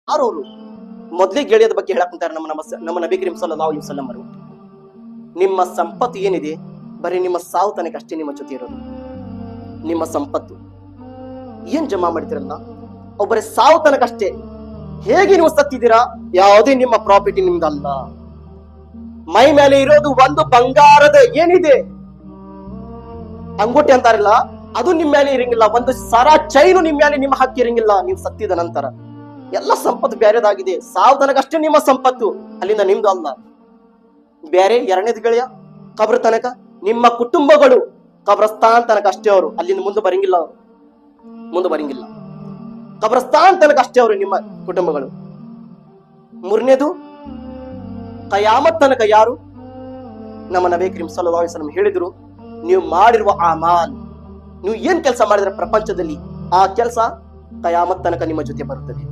ಯಾರವರು ಮೊದಲಿಗೆ ಗೆಳೆಯದ ಬಗ್ಗೆ ಹೇಳಕ್ ಕುಂತಾರೆ ನಮ್ಮ ನಬಿ ಕರೀಂ ಸಲ್ಲಲ್ಲಾಹು ಅಲೈಹಿ ವಸಲ್ಲಂ ಅವರು. ನಿಮ್ಮ ಸಂಪತ್ತು ಏನಿದೆ ಬರೀ ನಿಮ್ಮ ಸಾವು ತನಕ ಅಷ್ಟೇ ನಿಮ್ಮ ಜೊತೆ ಇರೋದು. ನಿಮ್ಮ ಸಂಪತ್ತು ಏನ್ ಜಮಾ ಮಾಡ್ತಿರಲ್ಲ ಒಬ್ಬರೇ ಸಾವು ತನಕ ಅಷ್ಟೇ. ಹೇಗೆ ನೀವು ಸತ್ತಿದ್ದೀರಾ, ಯಾವುದೇ ನಿಮ್ಮ ಪ್ರಾಪರ್ಟಿ ನಿಮ್ದಲ್ಲ. ಮೈ ಮೇಲೆ ಇರೋದು ಒಂದು ಬಂಗಾರದ ಏನಿದೆ ಅಂಗುಟಿ ಅಂತಾರಲ್ಲ, ಅದು ನಿಮ್ಮ ಮೇಲೆ ಇರಂಗಿಲ್ಲ. ಒಂದು ಸರ ಚೈನು ನಿಮ್ಮ ಮೇಲೆ ನಿಮ್ಮ ಹಕ್ಕಿ ಇರಂಗಿಲ್ಲ ನೀವು ಸತ್ತಿದ ನಂತರ. ಎಲ್ಲ ಸಂಪತ್ತು ಬೇರೆದಾಗಿದೆ. ಸಾವು ತನಕ ಅಷ್ಟೇ ನಿಮ್ಮ ಸಂಪತ್ತು, ಅಲ್ಲಿಂದ ನಿಮ್ದು ಅಲ್ಲ. ಬೇರೆ ಎರಡನೇದು ಗೆಳೆಯ ಕಬ್ರ ತನಕ ನಿಮ್ಮ ಕುಟುಂಬಗಳು ಕಬ್ರಸ್ಥಾನ್ ತನಕ ಅಷ್ಟೇ ಅವರು, ಅಲ್ಲಿಂದ ಮುಂದೆ ಬರಂಗಿಲ್ಲ. ಕಬ್ರಸ್ಥಾನ್ ತನಕ ಅಷ್ಟೇ ಅವರು ನಿಮ್ಮ ಕುಟುಂಬಗಳು. ಮೂರನೇದು ಕಯಾಮತ್ ತನಕ ಯಾರು? ನಮ್ಮ ನಬಿ ಕರೀಂ ಸಲ್ಲಲ್ಲಾಹು ಅಲೈಹಿ ವಸಲ್ಲಂ ಹೇಳಿದ್ರು, ನೀವು ಮಾಡಿರುವ ಅಮಾಲ್, ನೀವು ಏನ್ ಕೆಲಸ ಮಾಡಿದ್ರೆ ಪ್ರಪಂಚದಲ್ಲಿ ಆ ಕೆಲಸ ಕಯಾಮತ್ ತನಕ ನಿಮ್ಮ ಜೊತೆ ಬರುತ್ತದೆ.